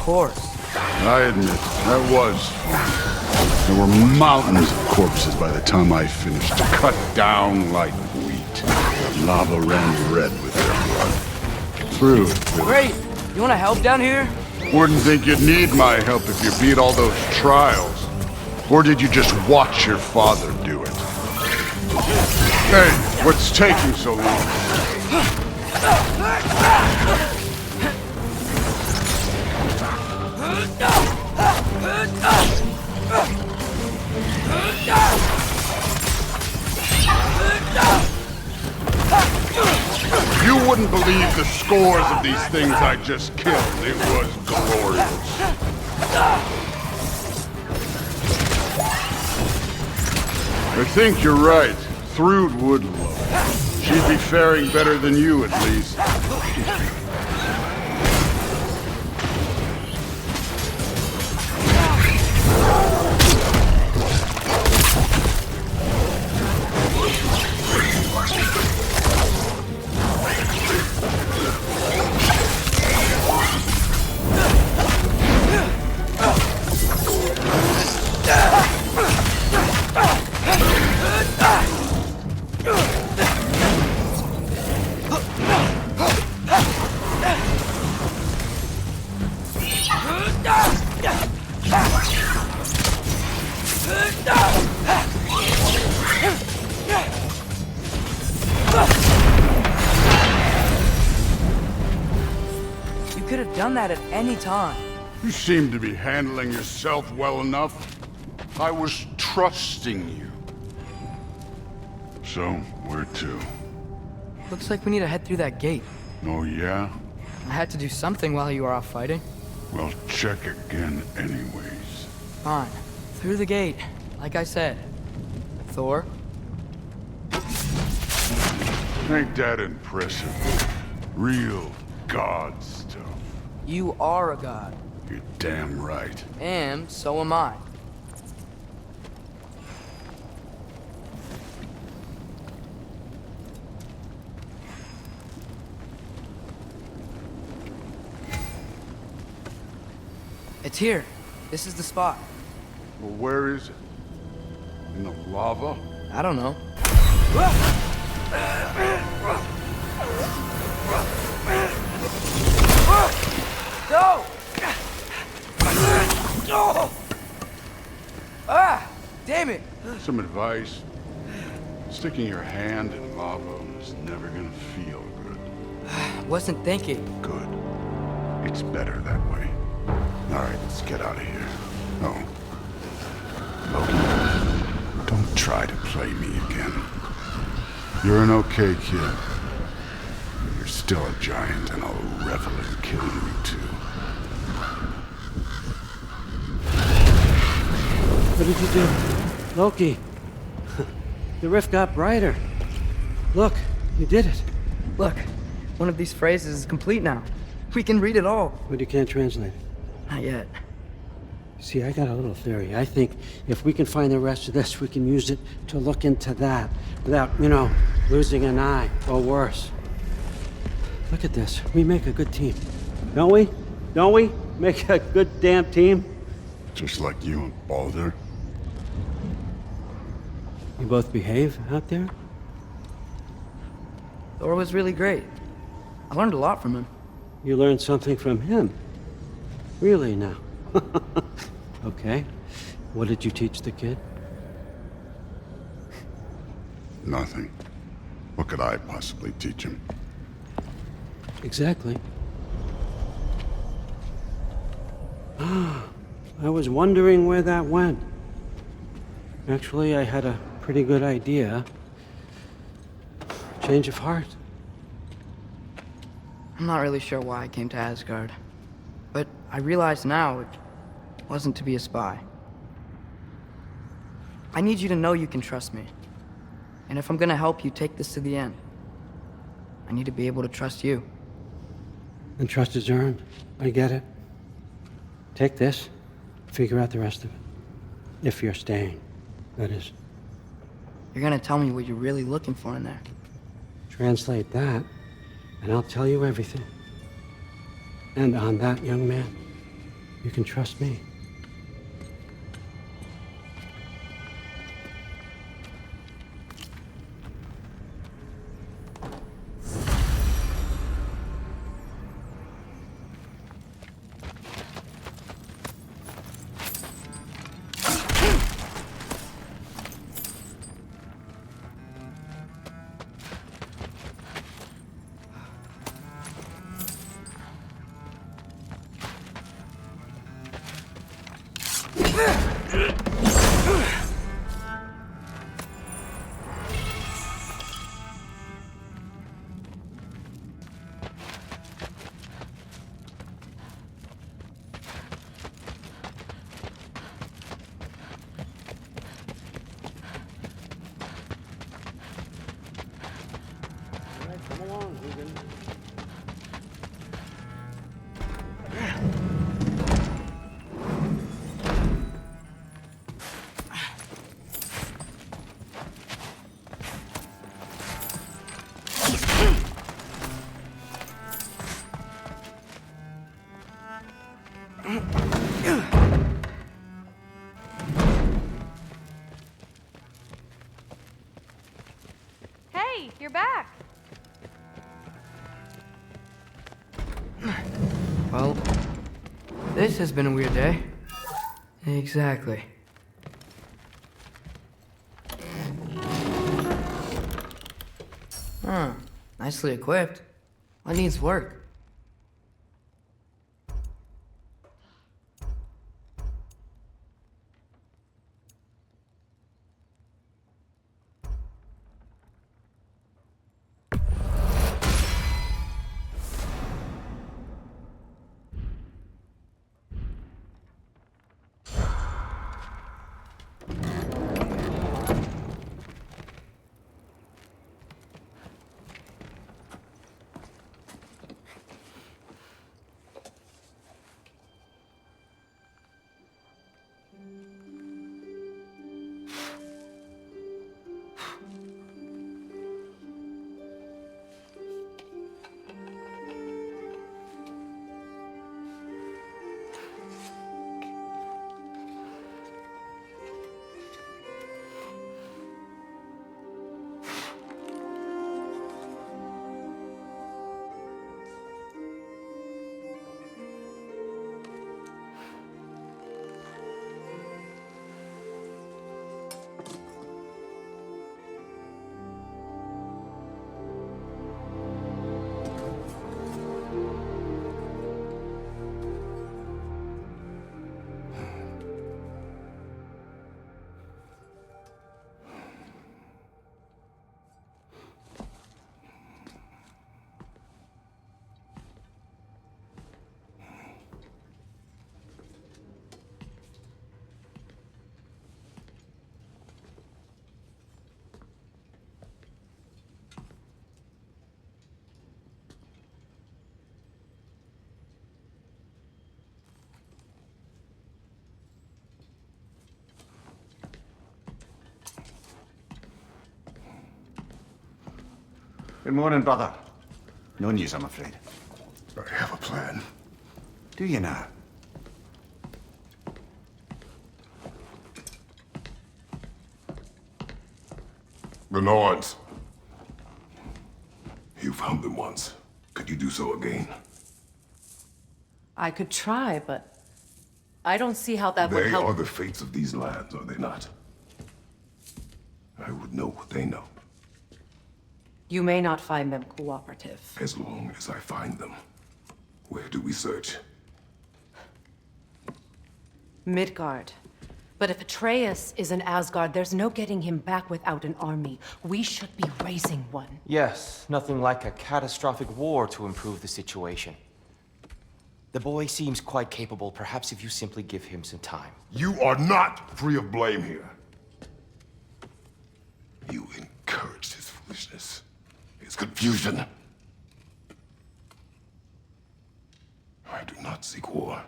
course. I admit, that was fun. There were mountains of corpses by the time I finished, cut down like wheat. The lava ran red with their blood. Through it. Great! You wanna help down here? Wouldn't think you'd need my help if you beat all those trials. Or did you just watch your father do it? Hey, what's taking so long? You wouldn't believe the scores of these things I just killed. It was glorious. I think you're right. Thrud would love it. She'd be faring better than you, at least. You could have done that at any time. You seem to be handling yourself well enough. I was trusting you. So, where to? Looks like we need to head through that gate. Oh, yeah? I had to do something while you were off fighting. Well, check again anyways. Fine. Through the gate, like I said. Thor? Ain't that impressive? Real god stuff. You are a god. You're damn right. And so am I. It's here. This is the spot. Well, where is it? In the lava? I don't know. Go! Ah! Damn it! Some advice. Sticking your hand in lava is never gonna feel good. Wasn't thinking. Good. It's better that way. Alright, let's get out of here. Oh. Loki, don't try to play me again. You're an okay kid. You're still a giant, and I'll revel in killing you too. What did you do? Loki. The rift got brighter. Look, you did it. Look, one of these phrases is complete now. We can read it all. But you can't translate it. Not yet. See, I got a little theory. I think if we can find the rest of this, we can use it to look into that without, losing an eye or worse. Look at this. We make a good team. Don't we? Don't we? Make a good damn team? Just like you and Baldur. You both behave out there? Thor was really great. I learned a lot from him. You learned something from him? Really now? Okay. What did you teach the kid? Nothing. What could I possibly teach him? Exactly. I was wondering where that went. Actually, I had a pretty good idea. Change of heart. I'm not really sure why I came to Asgard. But I realize now it wasn't to be a spy. I need you to know you can trust me. And if I'm gonna help you take this to the end, I need to be able to trust you. And trust is earned. I get it. Take this, figure out the rest of it. If you're staying, that is. You're gonna tell me what you're really looking for in there. Translate that, and I'll tell you everything. And on that, young man, You can trust me. Come along, Hogan. Hey, you're back. Well, this has been a weird day. Exactly. Nicely equipped. What needs work? Good morning, brother. No news, I'm afraid. I have a plan. Do you now? The Nords. You found them once. Could you do so again? I could try, but I don't see how that would They help. are the fates of these lands, are they not? I would know what they know, You may not find them cooperative. as long as I find them. Where do we search? Midgard. But if Atreus is in Asgard, there's no getting him back without an army. We should be raising one. Yes, nothing like a catastrophic war to improve the situation. The boy seems quite capable. Perhaps if you simply give him some time. You are not free of blame here. You encouraged his foolishness, his confusion. I do not seek war.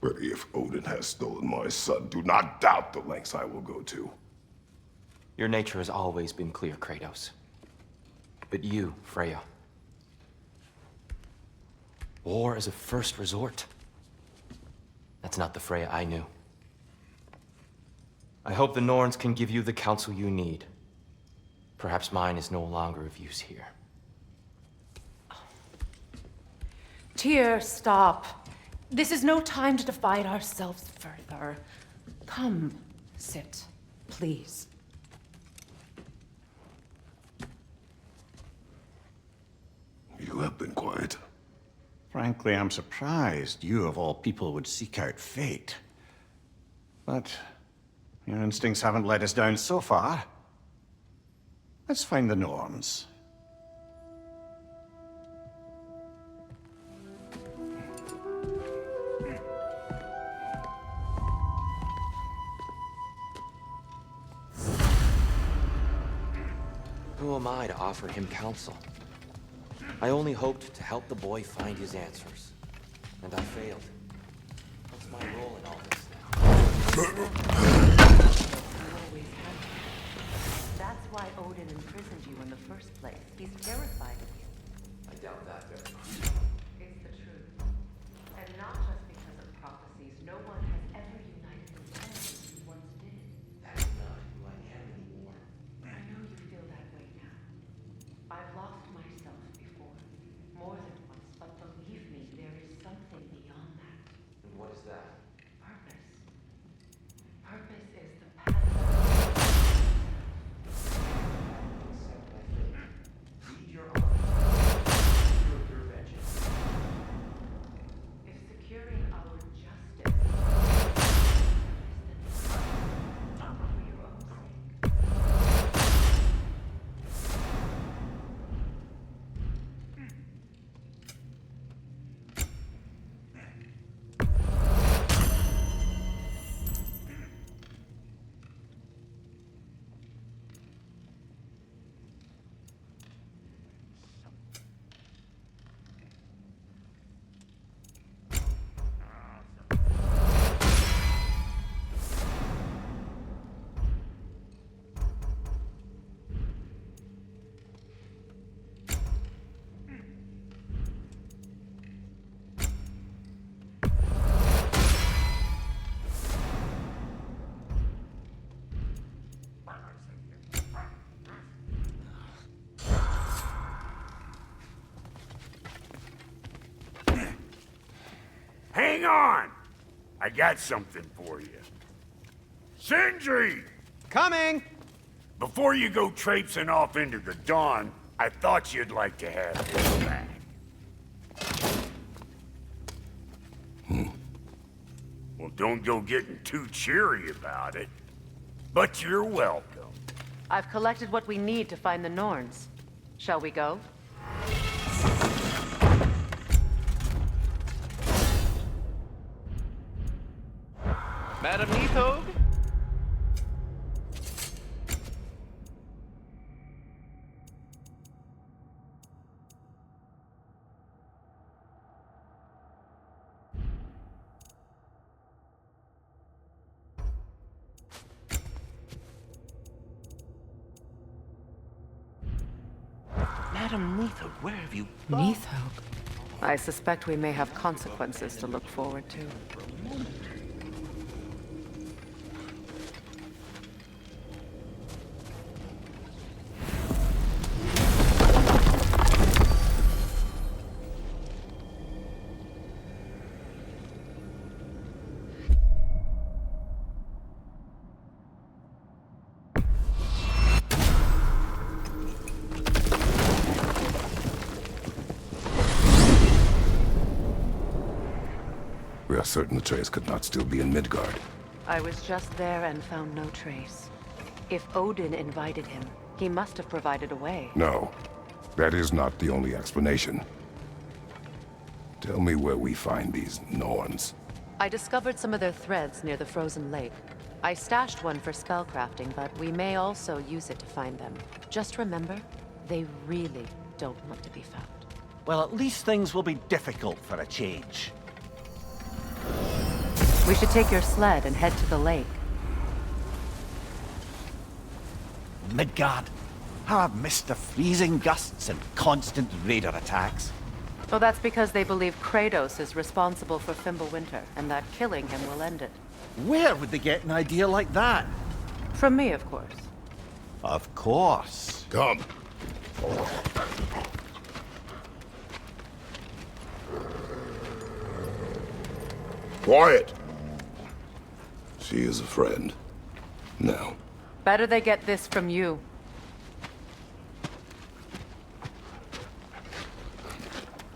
But if Odin has stolen my son, do not doubt the lengths I will go to. Your nature has always been clear, Kratos. But you, Freya. War is a first resort. That's not the Freya I knew. I hope the Norns can give you the counsel you need. Perhaps mine is no longer of use here. Tyr, stop. This is no time to divide ourselves further. Come, sit, please. You have been quiet. Frankly, I'm surprised you of all people would seek out fate. But your instincts haven't let us down so far. Let's find the Norns. Who am I to offer him counsel? I only hoped to help the boy find his answers. And I failed. What's my role in all this now? That's why Odin imprisoned you in the first place. He's terrified of you. I doubt that very much. It's the truth. And not just because of prophecies. No one has ever united the world as you once did. That's not who I am anymore. I know you feel that way now. I've lost myself before. More than once, but believe me, there is something beyond that. And what is that? Purpose. Purpose is the path. Accept my fate. Lead your army. Secure your vengeance. If securing our justice is then for your own sake. Hang on! I got something for you. Sindri! Coming! Before you go traipsing off into the dawn, I thought you'd like to have this back. Well, don't go getting too cheery about it. But you're welcome. I've collected what we need to find the Norns. Shall we go? Madam Neathog? Madam Neathog, where have you... Neathog. I suspect we may have consequences to look forward to. We are certain the trace could not still be in Midgard. I was just there and found no trace. If Odin invited him, he must have provided a way. No, that is not the only explanation. Tell me where we find these Norns. I discovered some of their threads near the frozen lake. I stashed one for spellcrafting, but we may also use it to find them. Just remember, they really don't want to be found. Well, at least things will be difficult for a change. We should take your sled and head to the lake. Midgard, how I've missed the freezing gusts and constant raider attacks. Oh, that's because they believe Kratos is responsible for Fimbulwinter, and that killing him will end it. Where would they get an idea like that? From me, of course. Of course. Come. Quiet. She is a friend. Now. Better they get this from you.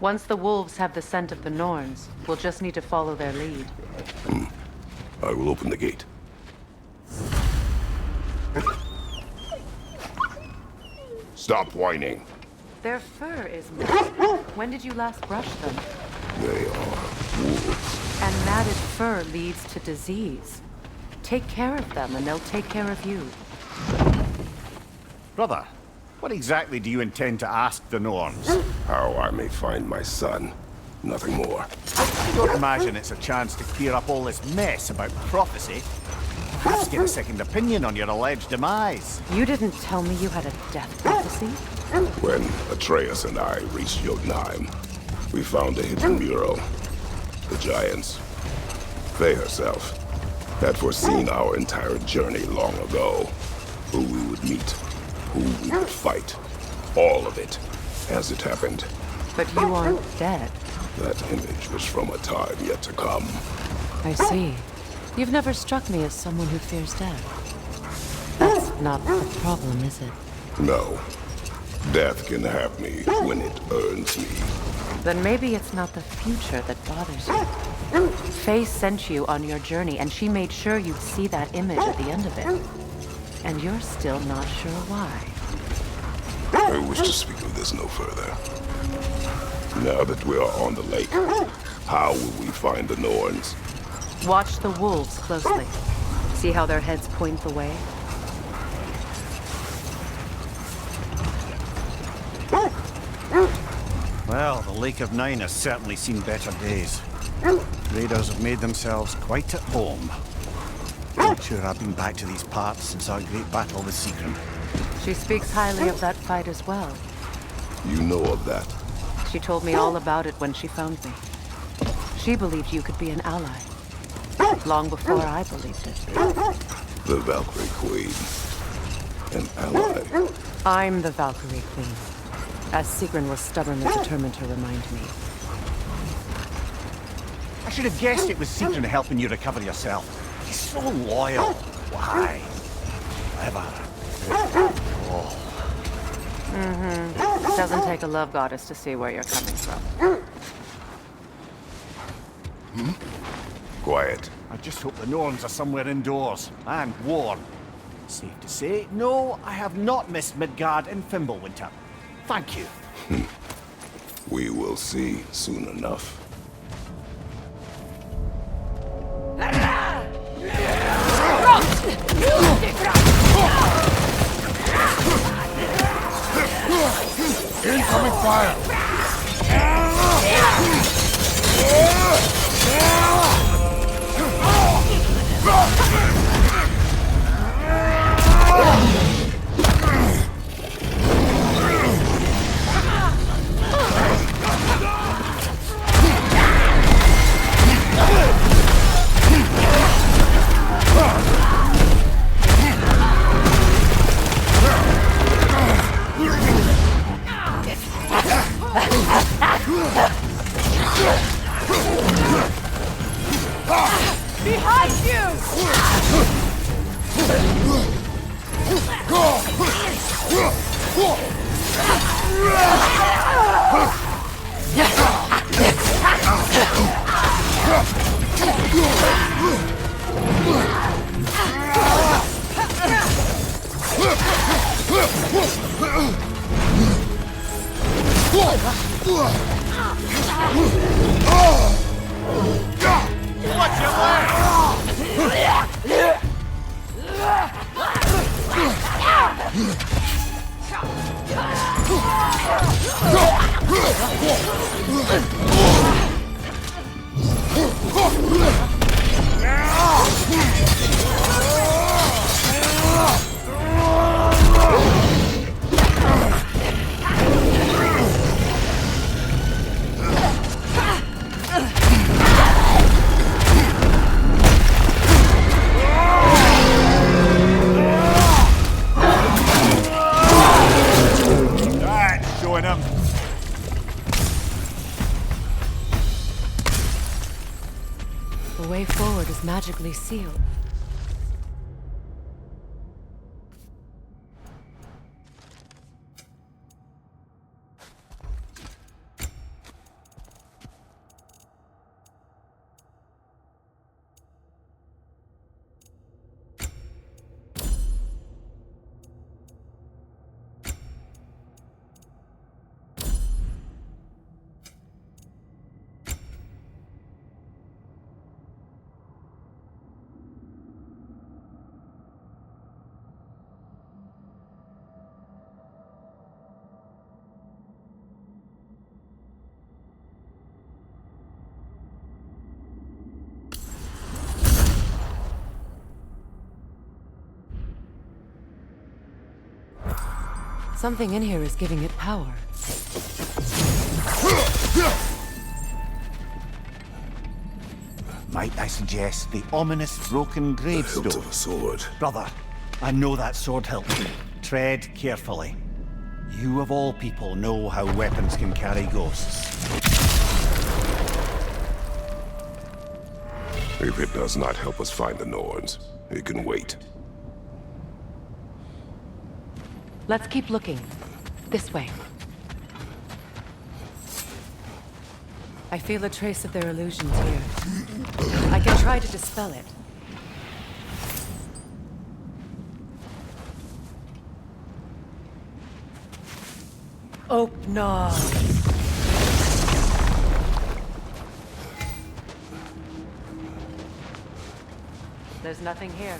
Once the wolves have the scent of the Norns, we'll just need to follow their lead. I will open the gate. Stop whining. Their fur is matted. When did you last brush them? They are wolves. And matted fur leads to disease. Take care of them and they'll take care of you. Brother, what exactly do you intend to ask the Norns? How I may find my son. Nothing more. I don't imagine it's a chance to clear up all this mess about prophecy. Perhaps get a second opinion on your alleged demise. You didn't tell me you had a death prophecy? When Atreus and I reached Jotunheim, we found a hidden mural. The Giants, Faye herself, had foreseen our entire journey long ago. Who we would meet, who we would fight. All of it, as it happened. But you aren't dead. That image was from a time yet to come. I see. You've never struck me as someone who fears death. That's not the problem, is it? No. Death can have me when it earns me. Then maybe it's not the future that bothers you. Faye sent you on your journey, and she made sure you'd see that image at the end of it. And you're still not sure why. I wish to speak of this no further. Now that we are on the lake, how will we find the Norns? Watch the wolves closely. See how their heads point the way? Well, the Lake of Nine has certainly seen better days. Raiders have made themselves quite at home. Not sure I've been back to these parts since our great battle with Sigrun. She speaks highly of that fight as well. You know of that? She told me all about it when she found me. She believed you could be an ally. Long before I believed it. The Valkyrie Queen. An ally. I'm the Valkyrie Queen, as Sigrun was stubbornly determined to remind me. I should have guessed it was Sigrun helping you recover yourself. He's so loyal. Why? Ever. It doesn't take a love goddess to see where you're coming from. Quiet. I just hope the Norns are somewhere indoors, and warm. Safe to say, no, I have not missed Midgard in Fimbulwinter. Thank you. We will see soon enough. Incoming fire! Behind you! Watch your leg! The way forward is magically sealed. Something in here is giving it power. Might I suggest the ominous broken gravestone? The hilt of a sword. Brother, I know that sword hilt. Tread carefully. You of all people know how weapons can carry ghosts. If it does not help us find the Norns, it can wait. Let's keep looking. This way. I feel a trace of their illusions here. I can try to dispel it. Oh, no. There's nothing here.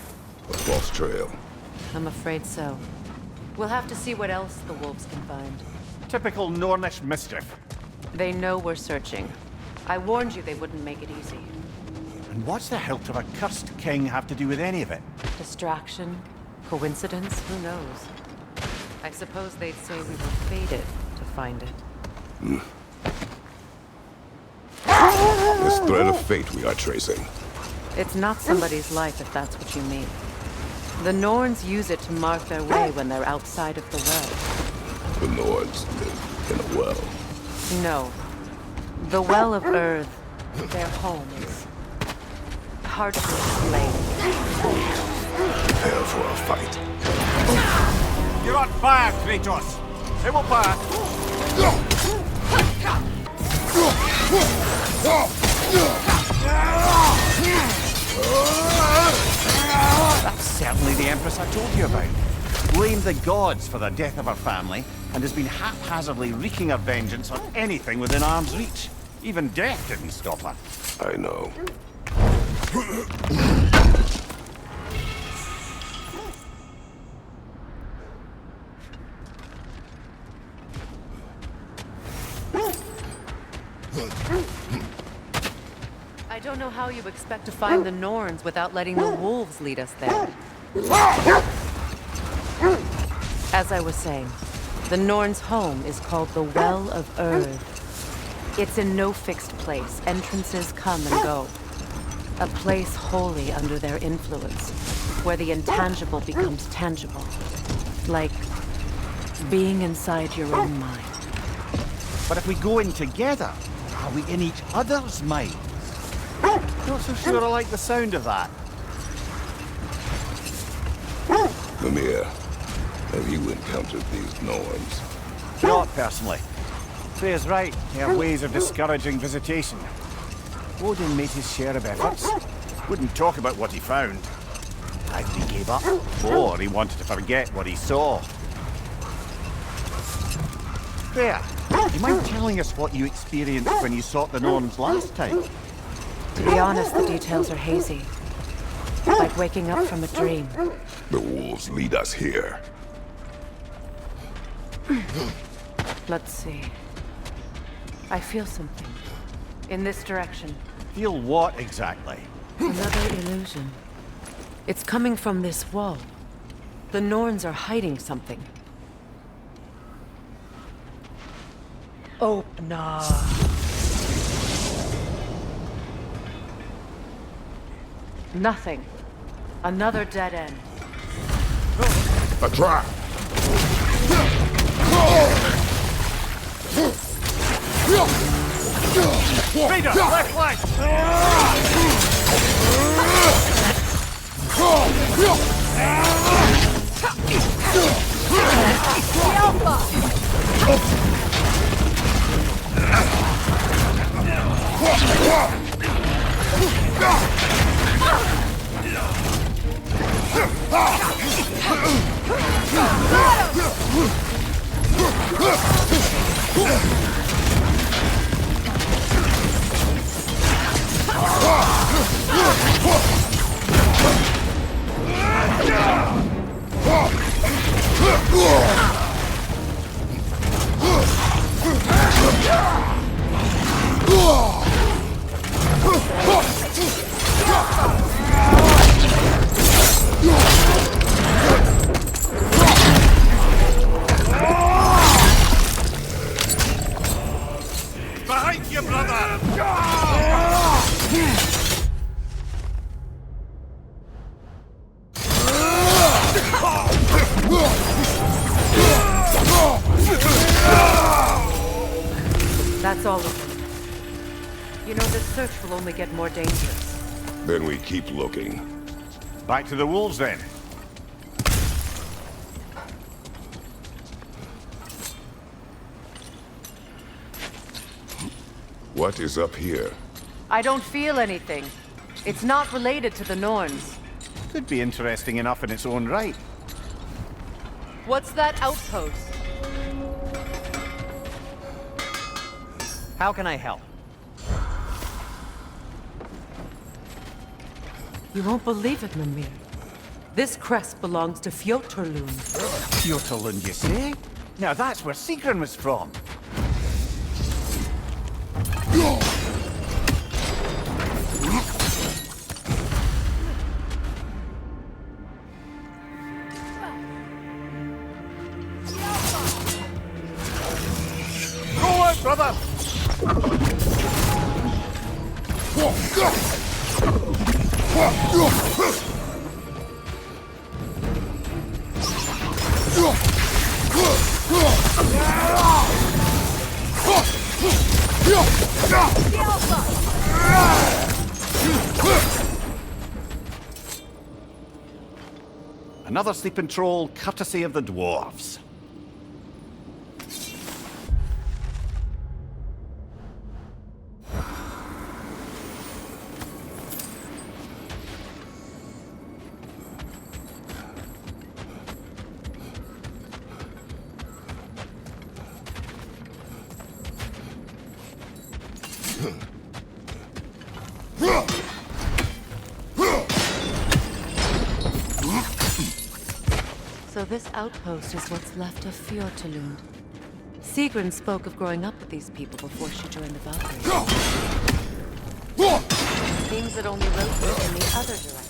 A false trail. I'm afraid so. We'll have to see what else the wolves can find. Typical Nornish mischief. They know we're searching. I warned you they wouldn't make it easy. And what's the hilt of a cursed king have to do with any of it? Distraction? Coincidence? Who knows? I suppose they'd say we were fated to find it. This thread of fate we are tracing. It's not somebody's life, if that's what you mean. The Norns use it to mark their way when they're outside of the well. The Norns live in a well. No. The Well of Earth, their home, is hard to explain. Prepare for a fight. You're on fire, Kratos! It will pass! That's certainly the Empress I told you about. Blamed the gods for the death of her family, and has been haphazardly wreaking her vengeance on anything within arm's reach. Even death didn't stop her. I know. I don't know how you expect to find the Norns without letting the wolves lead us there. As I was saying, the Norns' home is called the Well of Earth. It's in no fixed place. Entrances come and go. A place wholly under their influence, where the intangible becomes tangible. Like being inside your own mind. But if we go in together, are we in each other's minds? Not so sure I like the sound of that. Mimir, have you encountered these Norns? Not personally. Freya's right. They have ways of discouraging visitation. Odin made his share of efforts. Wouldn't talk about what he found. Either he gave up, or he wanted to forget what he saw. Freya, do you mind telling us what you experienced when you sought the Norns last time? To be honest, the details are hazy. Like waking up from a dream. The wolves lead us here. Let's see. I feel something. In this direction. Feel what exactly? Another illusion. It's coming from this wall. The Norns are hiding something. Oh, no. Nothing. Another dead end. A trap! Vader, left flank! Behind you, brother! That's all of them. You know, this search will only get more dangerous. Then we keep looking. Back to the wolves, then. What is up here? I don't feel anything. It's not related to the Norns. Could be interesting enough in its own right. What's that outpost? How can I help? You won't believe it, Mimir. This crest belongs to Fjotorlund. Fjotorlund, you say? Now that's where Sigrun was from. Go on, brother! Another sleeping troll, courtesy of the dwarves. So this outpost is what's left of Fjotorlund. Sigrun spoke of growing up with these people before she joined the Valkyries. Seems it only rotates in the other direction.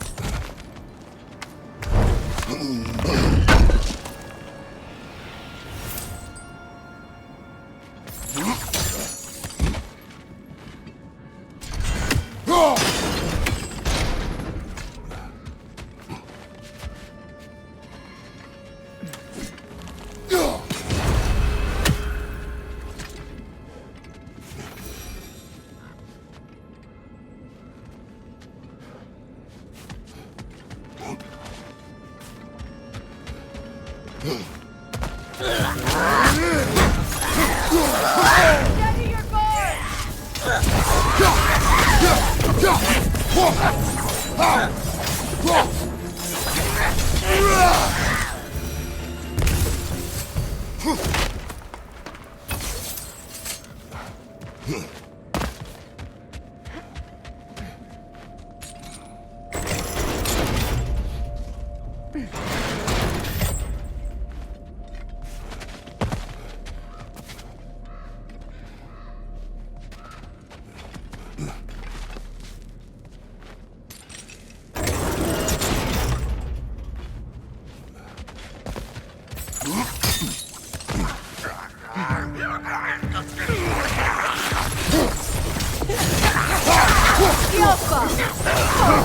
Steady your guard!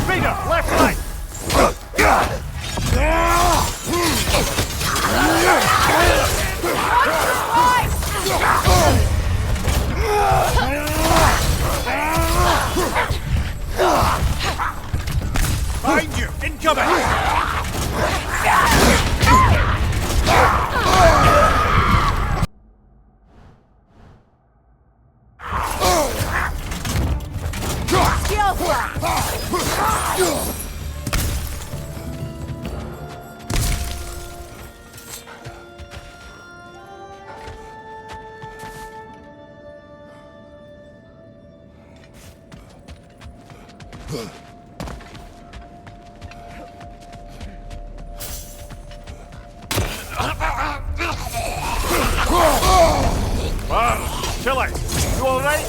Speeder, left leg! Behind you! Incoming! Chile, you alright?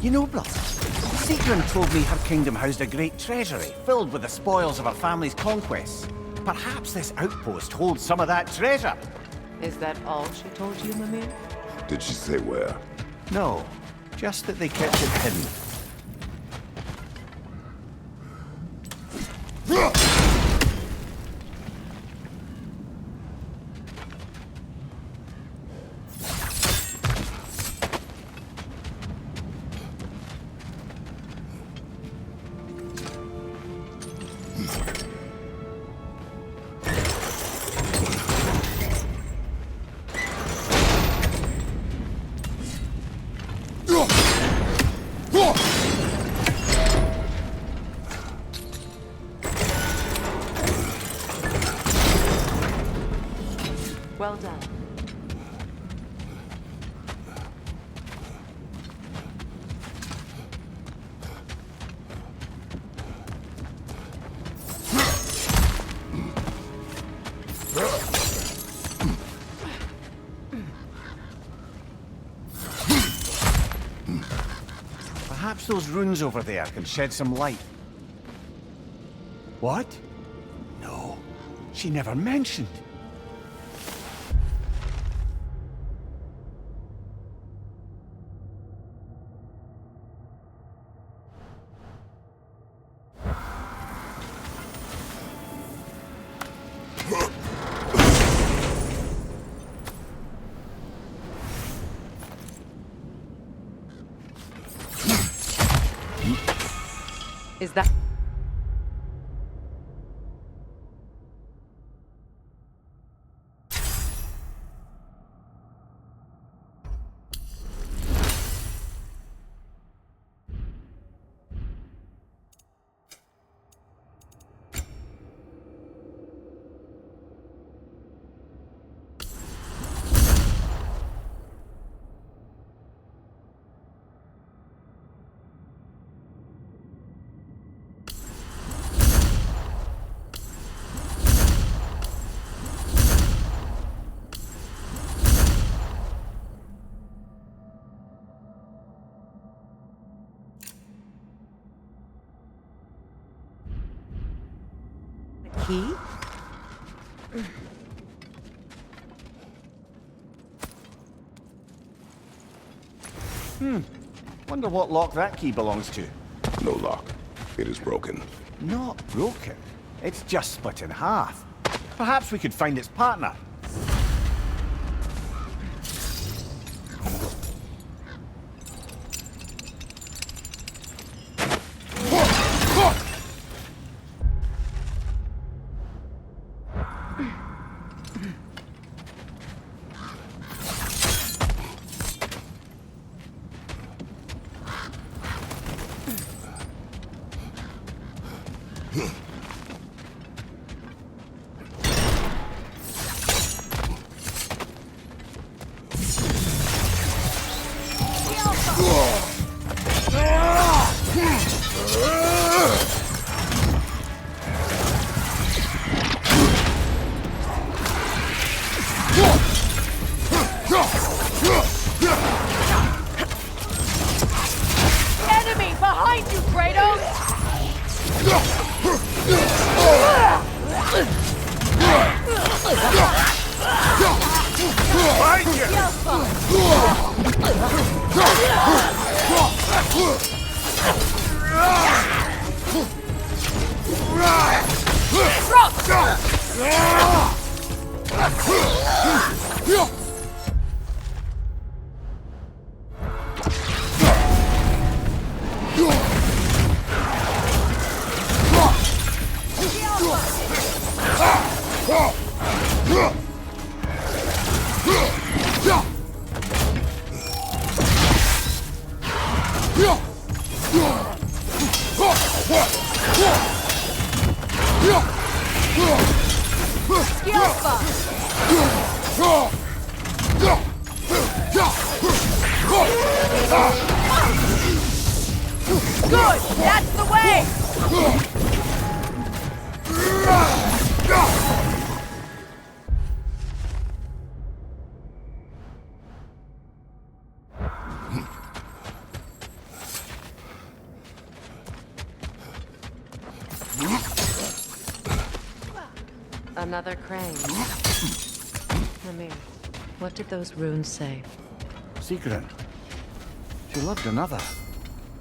You know, brother, Seekrin told me her kingdom housed a great treasury filled with the spoils of her family's conquests. Perhaps this outpost holds some of that treasure. Is that all she told you, Mimir? Did she say where? No, just that they kept it hidden. Well done. Perhaps those runes over there can shed some light. What? No, she never mentioned. Is that... key? Wonder what lock that key belongs to. No lock. It is broken. Not broken. It's just split in half. Perhaps we could find its partner. Skill bump. Good! That's the way! Another crane. Namir, what did those runes say? Secret. She loved another.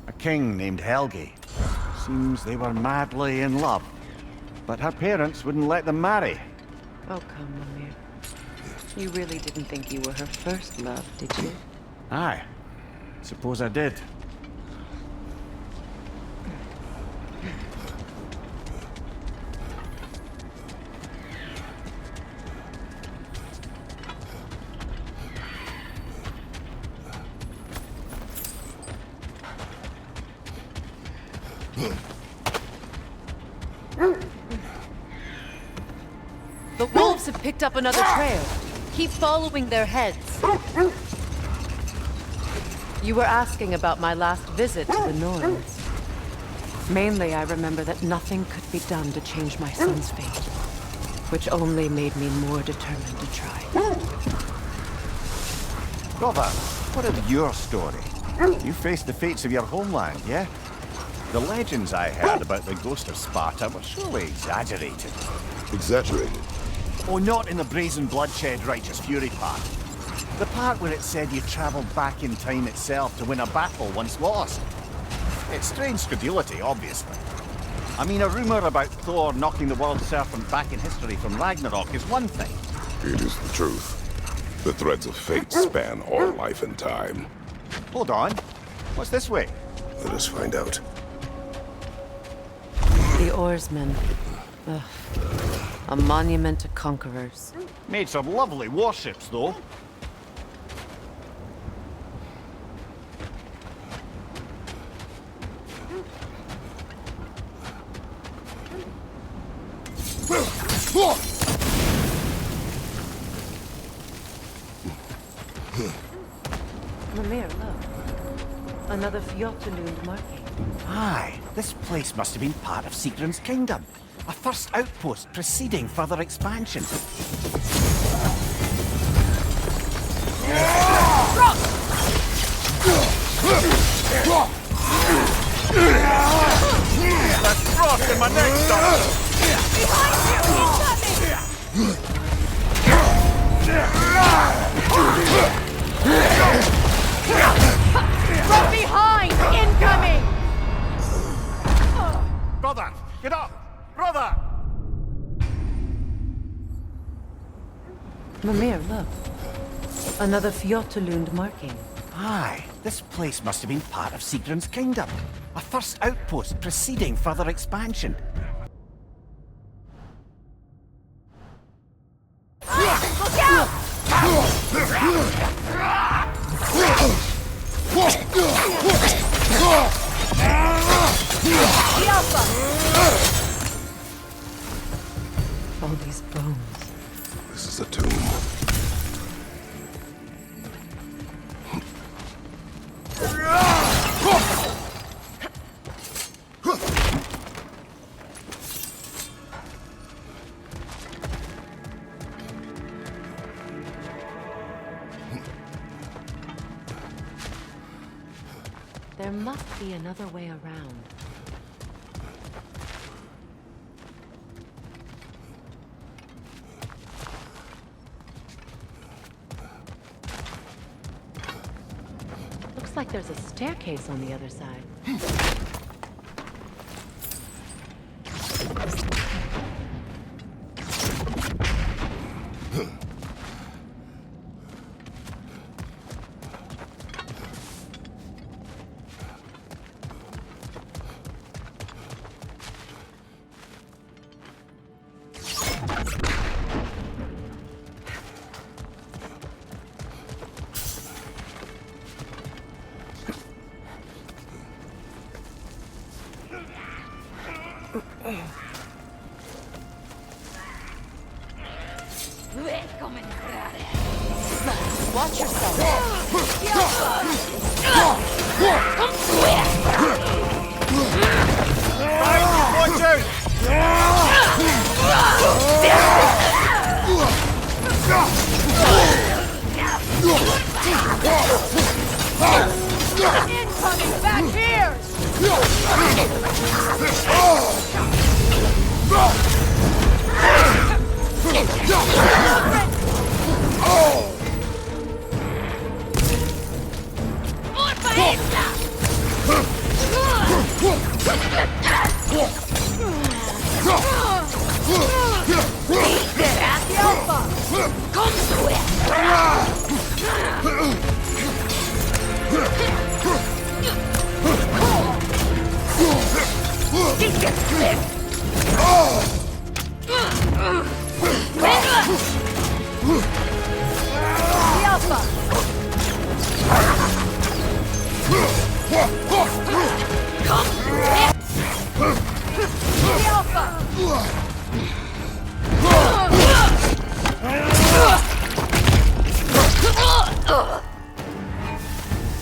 A king named Helgi. Seems they were madly in love. But her parents wouldn't let them marry. Oh, come, Namir. You really didn't think you were her first love, did you? Aye. Suppose I did. The wolves have picked up another trail. Keep following their heads. You were asking about my last visit to the Norns. Mainly, I remember that nothing could be done to change my son's fate, which only made me more determined to try. Brother, what of your story? You faced the fates of your homeland, yeah? The legends I heard about the ghost of Sparta were surely exaggerated. Exaggerated? Oh, not in the brazen bloodshed righteous fury part. The part where it said you travelled back in time itself to win a battle once lost. It's strange credulity, obviously. I mean, a rumour about Thor knocking the world serpent back in history from Ragnarok is one thing. It is the truth. The threads of fate span all life and time. Hold on. What's this way? Let us find out. The oarsmen. Ugh. A monument to conquerors. Made some lovely warships, though. Namir, look. Another Fjotulund marking. Aye, this place must have been part of Sigrun's kingdom. A first outpost preceding further expansion. That's frost in my neck, son! Behind you! From behind! Incoming! Brother, get up! Brother! Namir, look. Another Fjotulund marking. Aye, this place must have been part of Sigrun's kingdom. A first outpost preceding further expansion. Look out! The Alpha! All these bones. This is a tomb. There must be another way around. Looks like there's a staircase on the other side. Watch out! Incoming back here!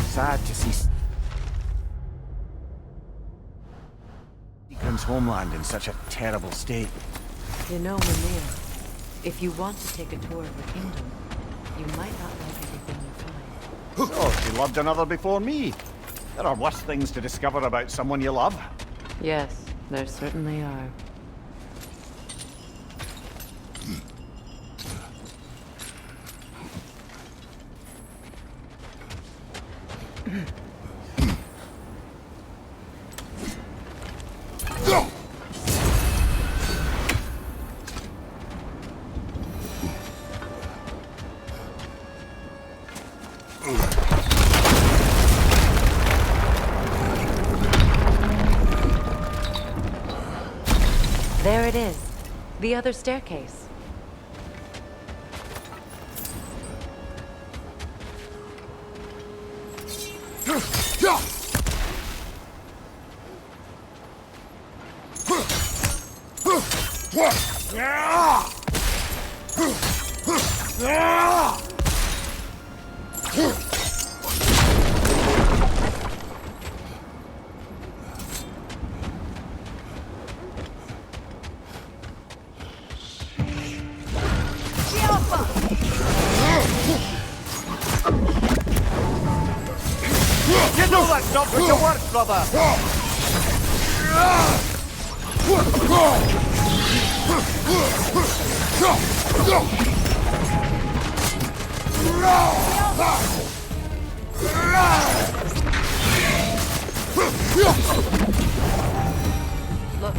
Sad to see Seagram's homeland in such a terrible state. You know, Mimir, if you want to take a tour of the kingdom, you might not like everything you find. Oh, she loved another before me. There are worse things to discover about someone you love. Yes, there certainly are. There it is. The other staircase. You know that's not going to work, brother! Look,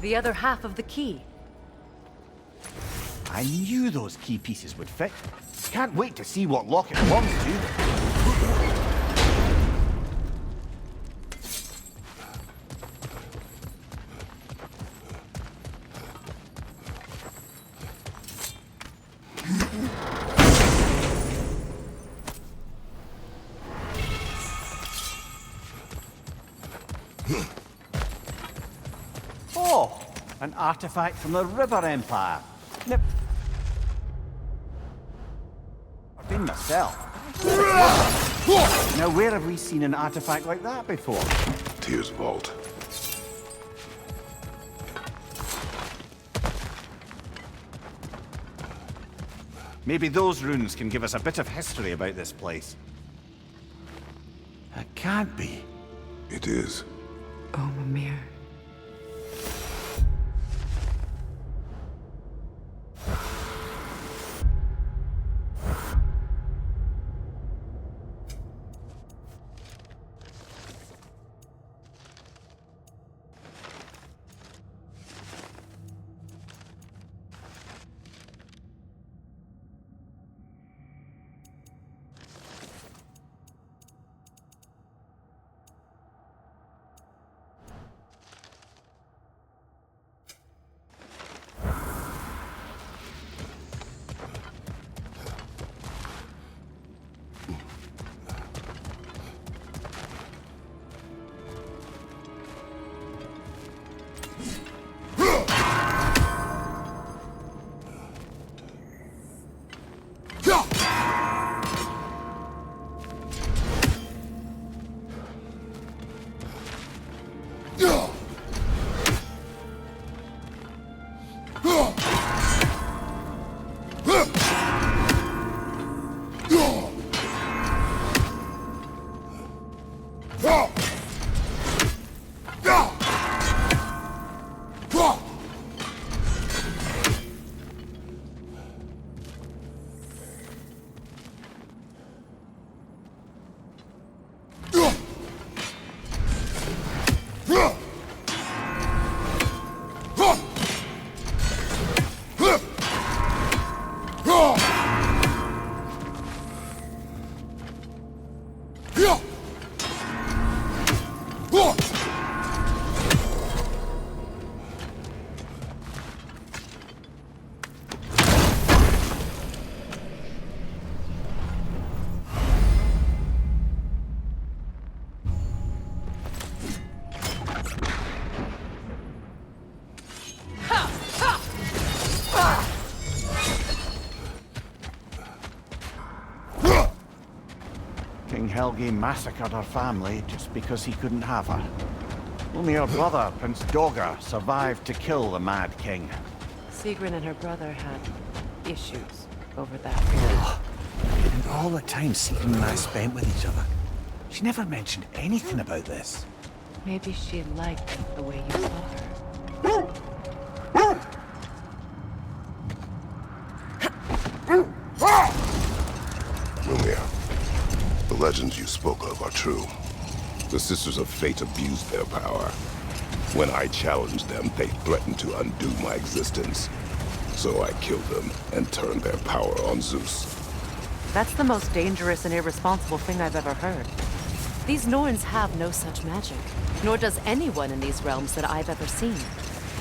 the other half of the key. I knew those key pieces would fit. Can't wait to see what lock it belongs to. Oh, an artifact from the River Empire. I've been myself. Now, where have we seen an artifact like that before? Tyr's vault. Maybe those runes can give us a bit of history about this place. It can't be. It is. Oh, Mimir. King Helgi massacred her family just because he couldn't have her. Only her brother, Prince Dogger, survived to kill the Mad King. Sigrun and her brother had issues over that. And all the time Sigrun and I spent with each other, she never mentioned anything about this. Maybe she liked the way you saw her. Lumia, the legends you spoke of are true. The Sisters of Fate abused their power. When I challenged them, they threatened to undo my existence. So I killed them and turned their power on Zeus. That's the most dangerous and irresponsible thing I've ever heard. These Norns have no such magic, nor does anyone in these realms that I've ever seen.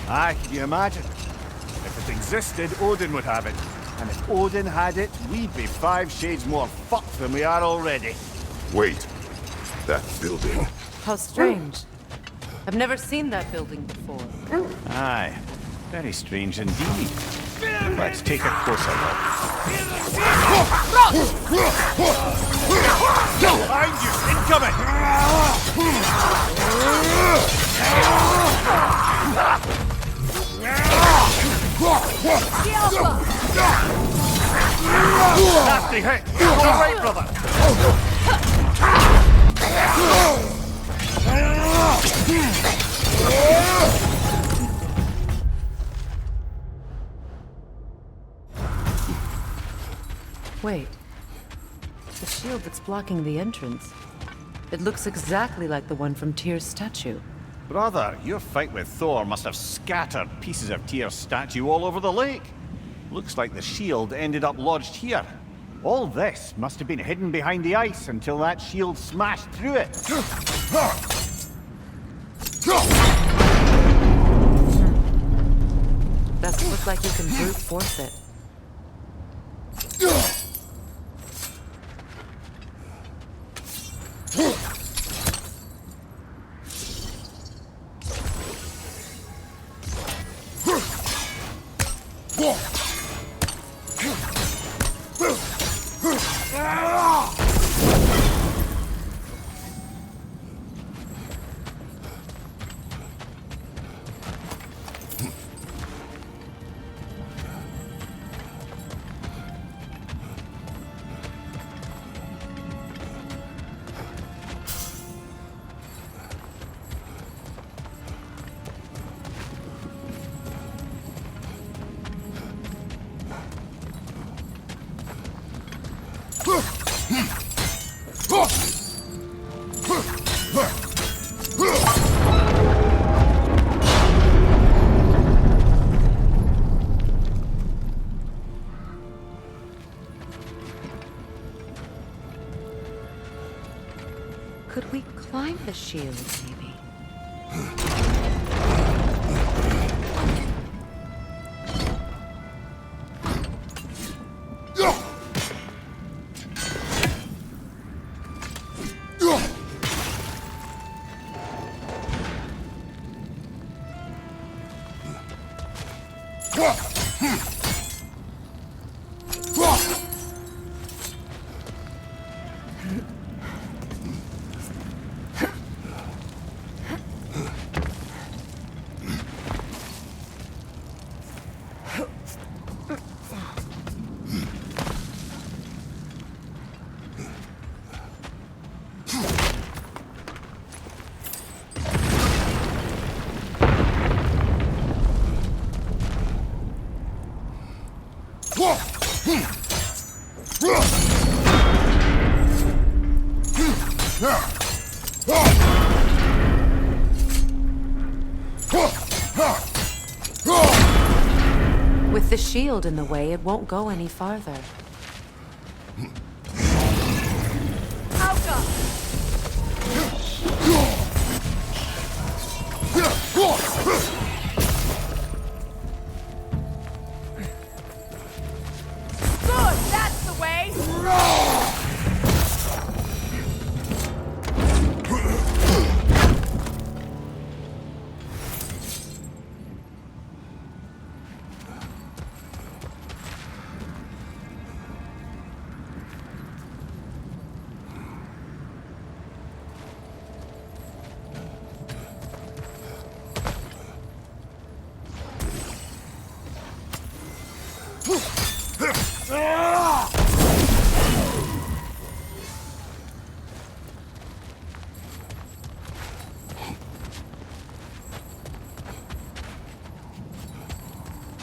Aye, can you imagine? If it existed, Odin would have it. And if Odin had it, we'd be 5 shades more fucked than we are already. Wait, that building. How strange. I've never seen that building before. Aye, very strange indeed. Let's take a closer look. Behind you! Incoming! Nasty hit! All right, brother! Wait. The shield that's blocking the entrance. It looks exactly like the one from Tyr's statue. Brother, your fight with Thor must have scattered pieces of Tyr's statue all over the lake. Looks like the shield ended up lodged here. All this must have been hidden behind the ice until that shield smashed through it. Doesn't look like you can brute force it. Could we climb the shield, maybe? With the shield in the way, it won't go any farther. Good, that's the way!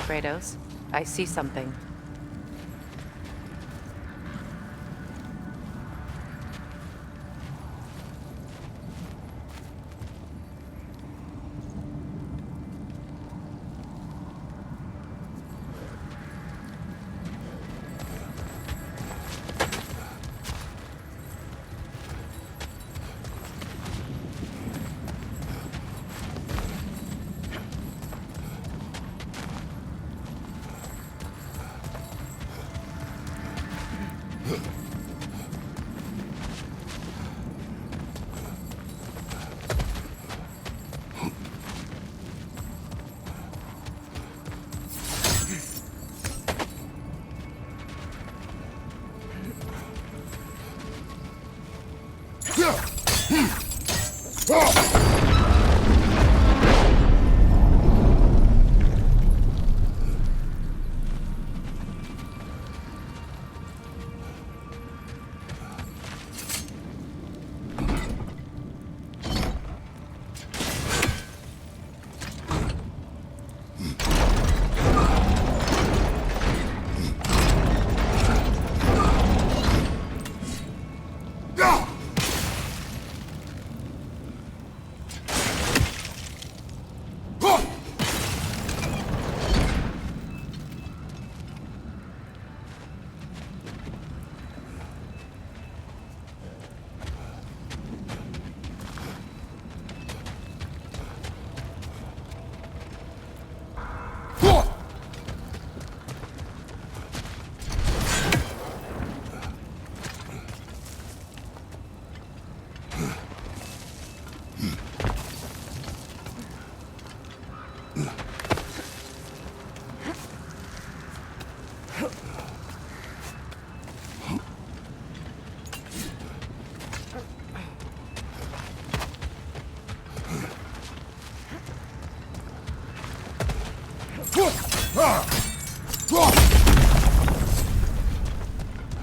Kratos, I see something.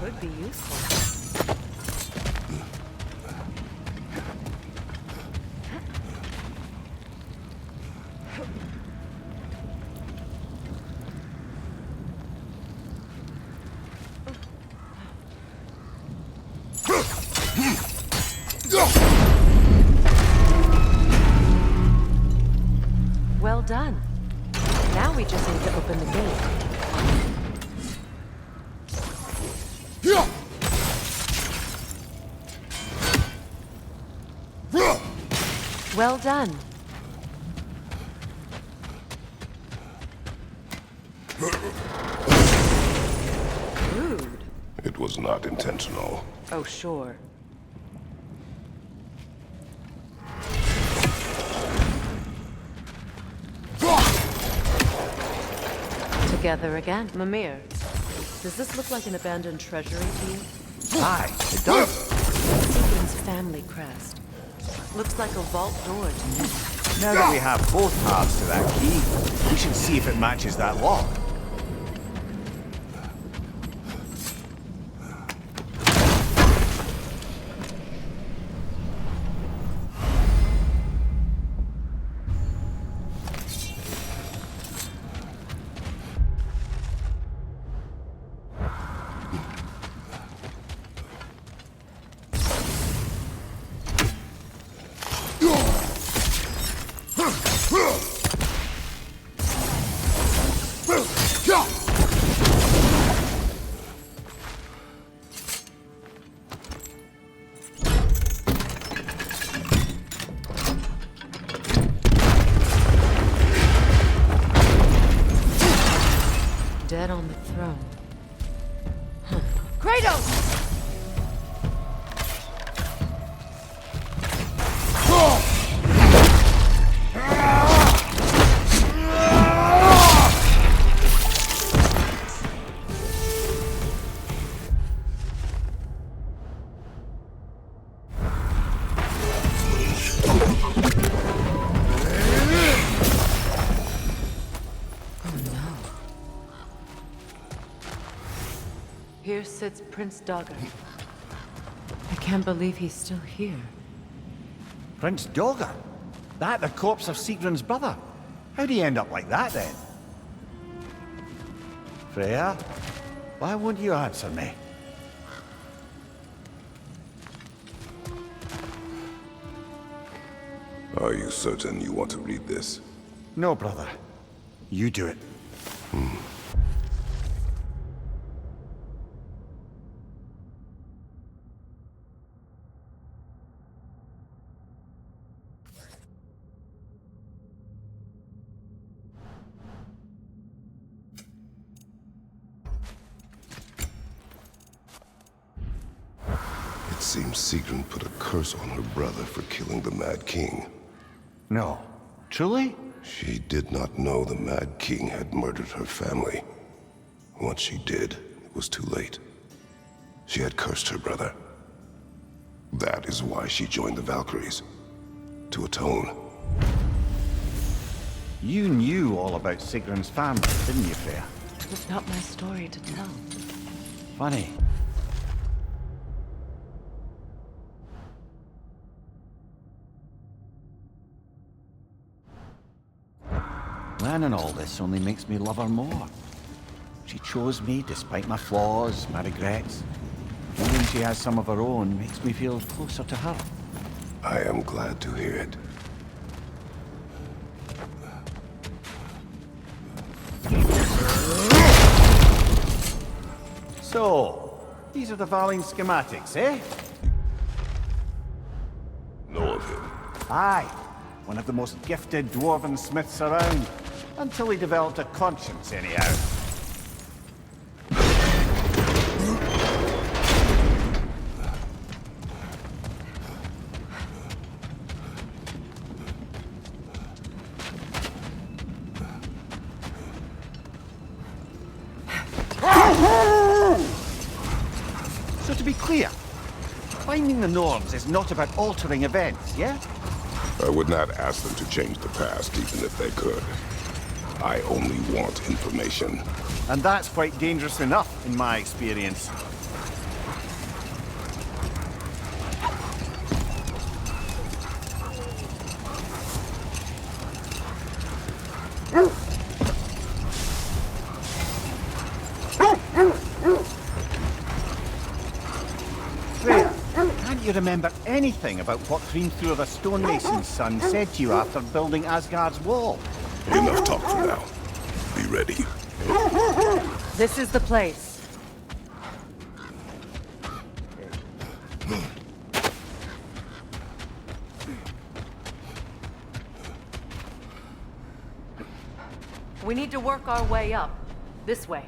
Could be useful. Well done. Now we just need to open the gate. Well done. Rude. It was not intentional. Oh, sure. Together again. Mimir, does this look like an abandoned treasury to you? Aye, it does. Deacon's family crest. Looks like a vault door to me. Now that we have both halves to that key, we should see if it matches that lock. sits Prince Dogger. I can't believe he's still here. Prince Dogger? That the corpse of Sigrun's brother? How'd he end up like that, then? Freya, why won't you answer me? Are you certain you want to read this? No, brother. You do it. It seems Sigrun put a curse on her brother for killing the Mad King. No. Truly? She did not know the Mad King had murdered her family. Once she did, it was too late. She had cursed her brother. That is why she joined the Valkyries. To atone. You knew all about Sigrun's family, didn't you, Freya? It was not my story to tell. Funny. Learning all this only makes me love her more. She chose me despite my flaws, my regrets. Knowing she has some of her own makes me feel closer to her. I am glad to hear it. So, these are the Valine schematics, eh? Know of him. Aye. One of the most gifted dwarven smiths around. Until he developed a conscience, anyhow. So to be clear, finding the norms is not about altering events, yeah? I would not ask them to change the past, even if they could. I only want information. And that's quite dangerous enough, in my experience. Freya, can't you remember anything about what Hrimthur the stonemason's son said to you after building Asgard's wall? Enough talk for now. Be ready. This is the place. We need to work our way up. This way.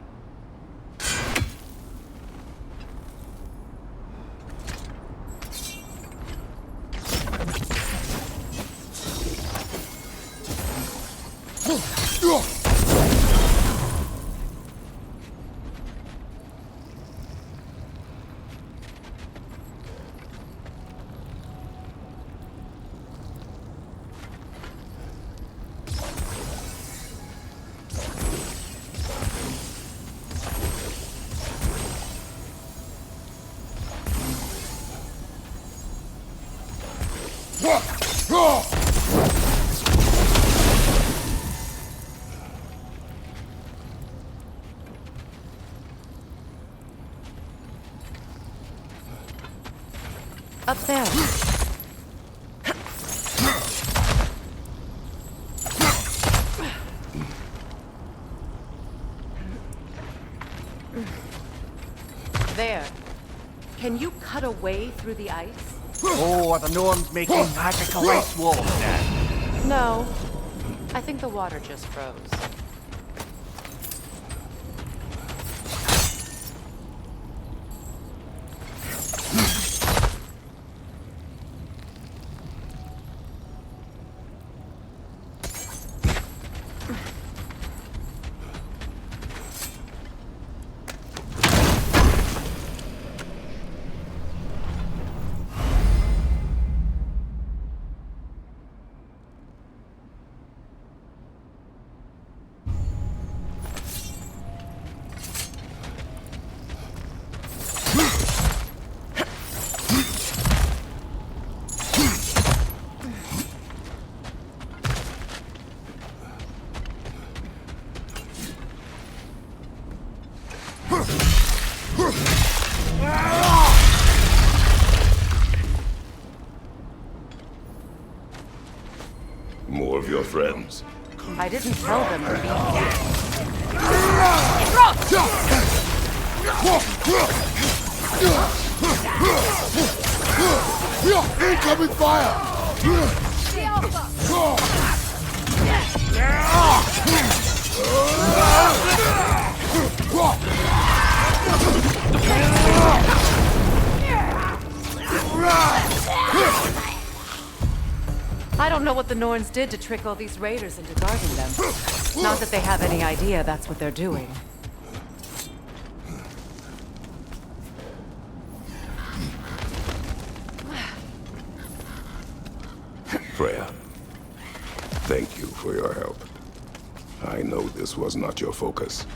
Up there. There. Can you cut a way through the ice? Oh, are the norms making magical ice walls now? No. I think the water just froze. of your friends. I didn't tell them to be here. Incoming fire! I don't know what the Norns did to trick all these raiders into guarding them. Not that they have any idea that's what they're doing. Freya, thank you for your help. I know this was not your focus.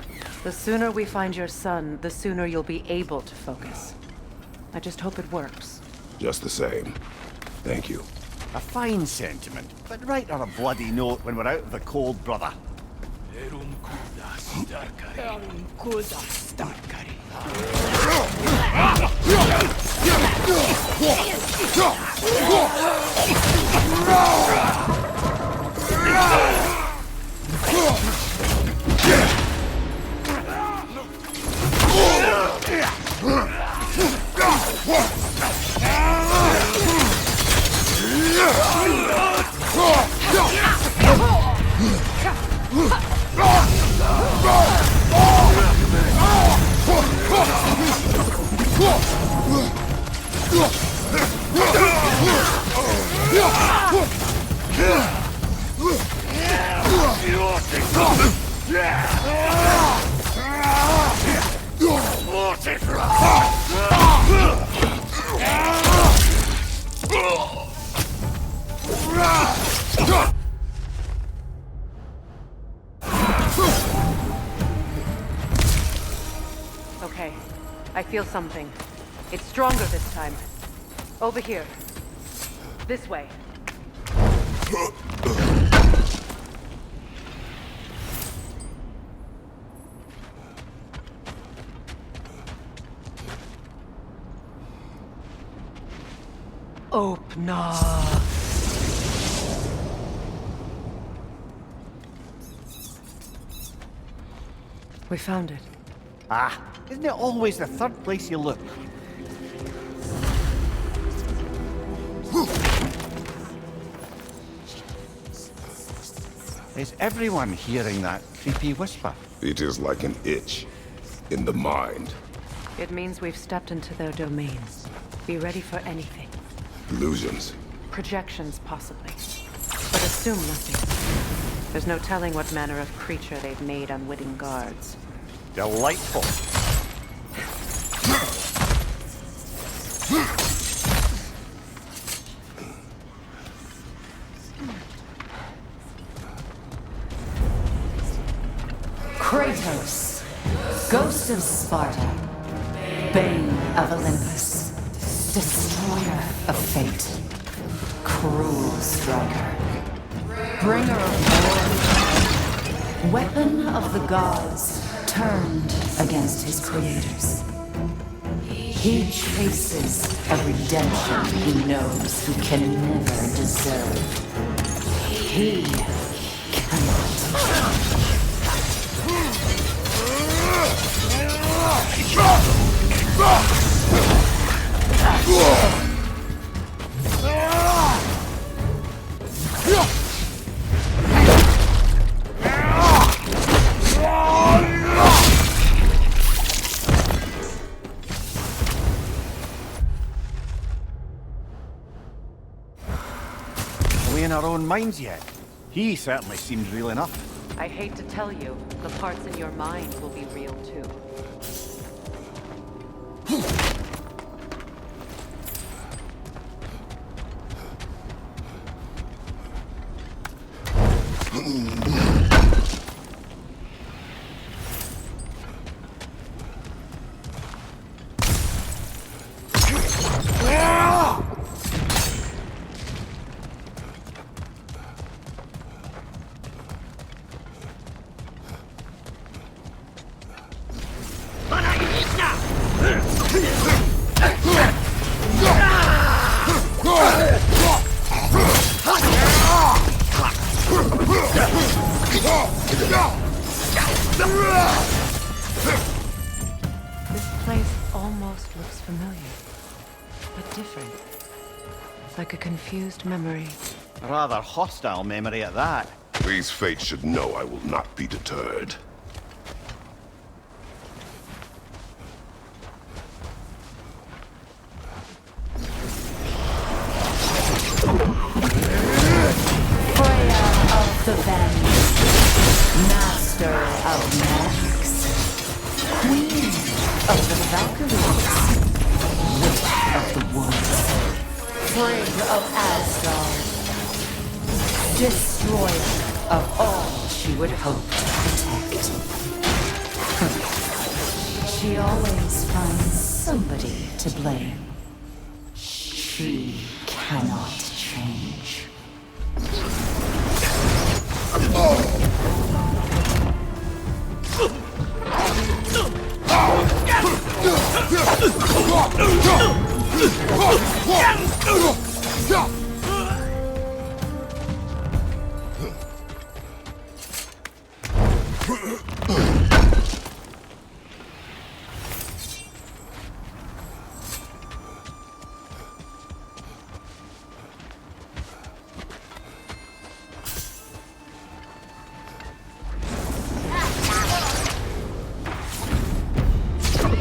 The sooner we find your son, the sooner you'll be able to focus. I just hope it works. Just the same, thank you. A fine sentiment, but write on a bloody note when we're out of the cold, brother. Okay, I feel something. It's stronger this time. Over here. This way. Opener. We found it. Ah, isn't it always the third place you look? Is everyone hearing that creepy whisper? It is like an itch in the mind. It means we've stepped into their domain. Be ready for anything. Illusions. Projections, possibly. But assume nothing. There's no telling what manner of creature they've made unwitting guards. Delightful. Kratos, Ghost of Sparta, Bane of Olympus, Destroyer of Fate, Cruel Striker, Bringer of War, Weapon of the Gods, turned against his creators. He chases a redemption he knows he can never deserve. He cannot. Are we in our own minds yet? He certainly seems real enough. I hate to tell you, the parts in your mind will be real too. Like a confused memory. A rather hostile memory at that. These fates should know I will not be deterred. Freya of the Vents, Master of Max, Queen of the Valkyries, Witch of the Woods, Frigg of Asgard, Destroyer of all she would hope to protect. She always finds somebody to blame. She cannot change.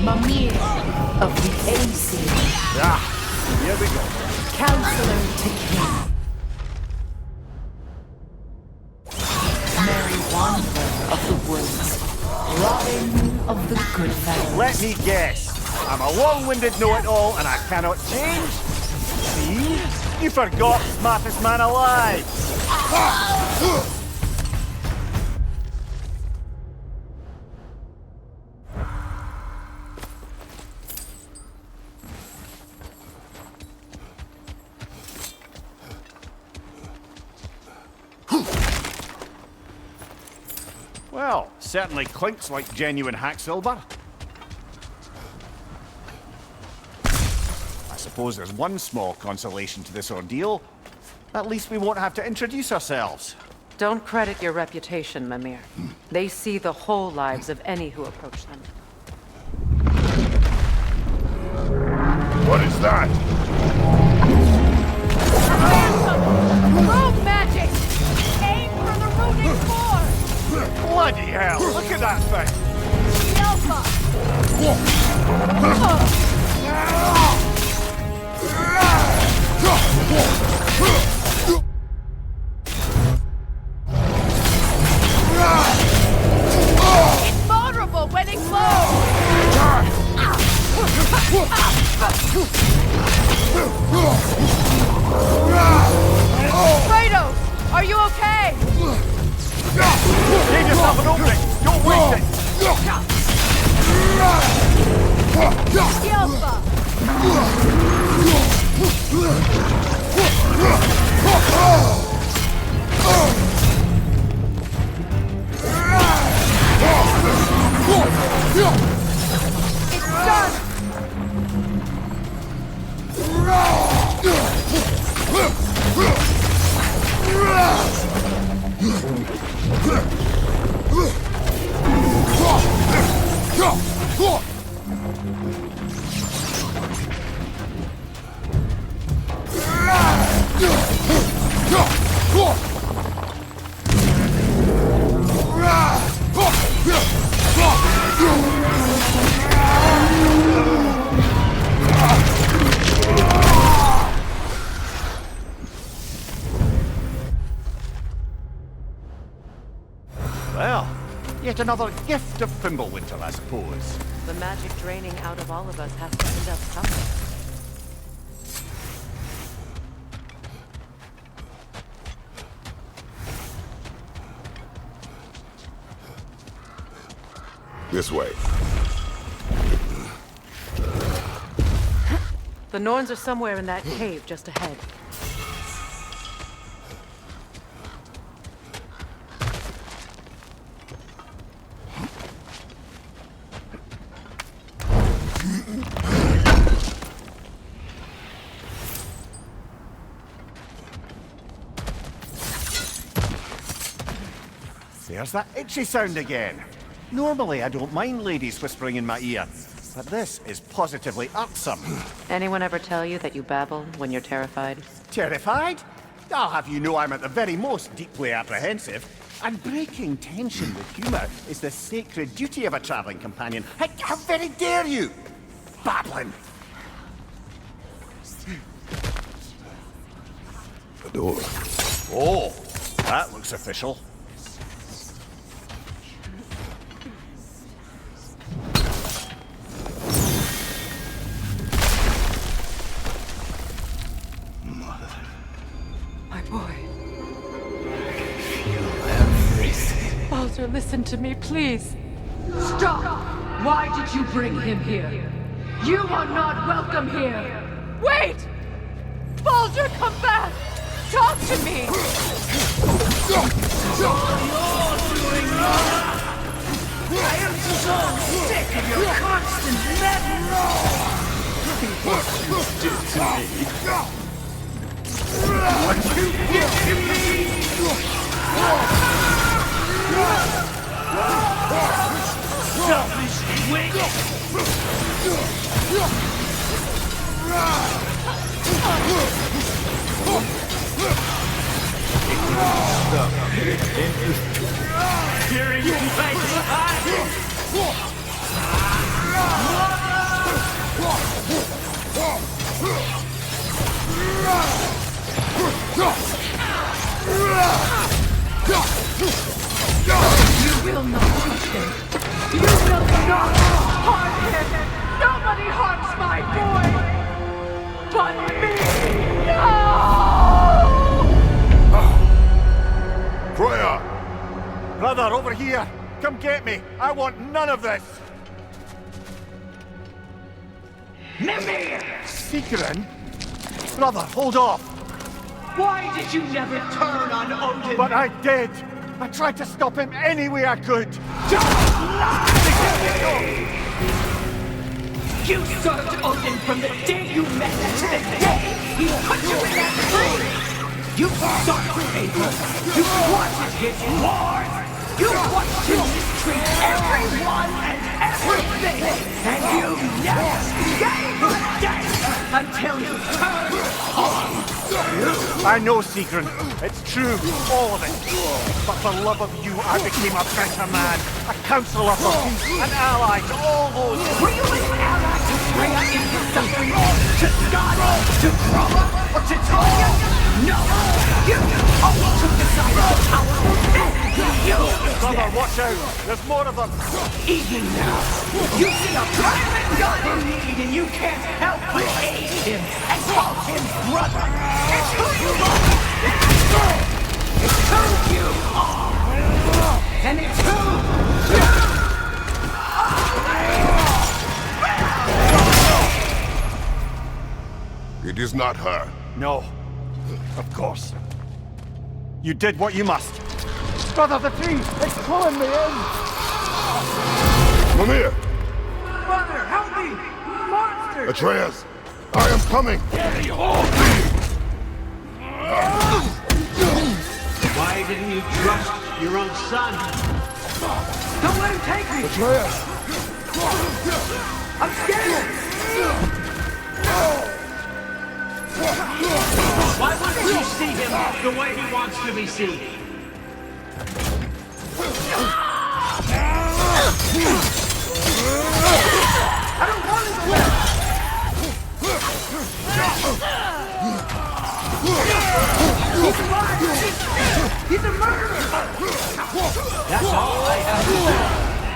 Mimir of the AC. Here we go. Counselor to King. Merry Wanderer of the Woods. Robin of the Goodfellas. Let me guess. I'm a long-winded know-it-all and I cannot change? See? You forgot smartest man alive. Well, certainly clinks like genuine hack silver. I suppose there's one small consolation to this ordeal. At least we won't have to introduce ourselves. Don't credit your reputation, Mimir. They see the whole lives of any who approach them. What is that? Rogue magic! Aim for the runic core! Bloody hell, look at that thing! The Alpha! It's vulnerable when it glows! Kratos, are you okay? Leave yourself an opening! Don't waste it! The Alpha! It's done! Well, yet another gift of Fimbulwinter, I suppose. The magic draining out of all of us has to end up somewhere. This way. The Norns are somewhere in that cave just ahead. There's that itchy sound again. Normally, I don't mind ladies whispering in my ear, but this is positively irksome. Anyone ever tell you that you babble when you're terrified? Terrified? I'll have you know I'm at the very most deeply apprehensive. And breaking tension with humour is the sacred duty of a travelling companion. How very dare you! Babbling! The door. Oh, that looks official. My boy. Feel everything. Baldur, listen to me, please. Stop! Why did you bring him here? You are not welcome here! Wait! Baldur, come back! Talk to me! I am so sick of your constant meddling! What you did to me! What you did to me! Selfish witch! Hearing you fight You will not touch him! You will not harm him! Nobody harms my boy! But me! No! Freya! Brother, over here! Come get me! I want none of this! Mimir! Sigrun? Brother, hold off! Why did you never turn on Odin? But I did! I tried to stop him any way I could! Don't lie! You served Odin from the day you met to the day he put you in that room! You sought favor! You wanted his wars! You watched him mistreat everyone and everything! And you never gave a damn until you turned on you! I know, Sigrun. It's true, all of it. But for love of you, I became a better man, a counselor for peace, an ally to all those... Were you an ally to Freya in his suffering? To Skada? To Kroma? Or to Tonya? No! You always took the side of the powerful men! You! Brother, watch out! There's more of them! Even now, you see a private god in need and you can't help but aid him and call him brother! It's who you are! It's who you are! And it's who you are! It is not her. No. Of course. You did what you must. Brother, the tree! It's pulling me in! Mimir! Brother, help me! Monster! Atreus! I am coming! Why didn't you trust your own son? Don't let him take me! Atreus! I'm scared! Why wouldn't you see him the way he wants to be seen? I don't want him to live! He's alive! He's a murderer! That's all I have to say.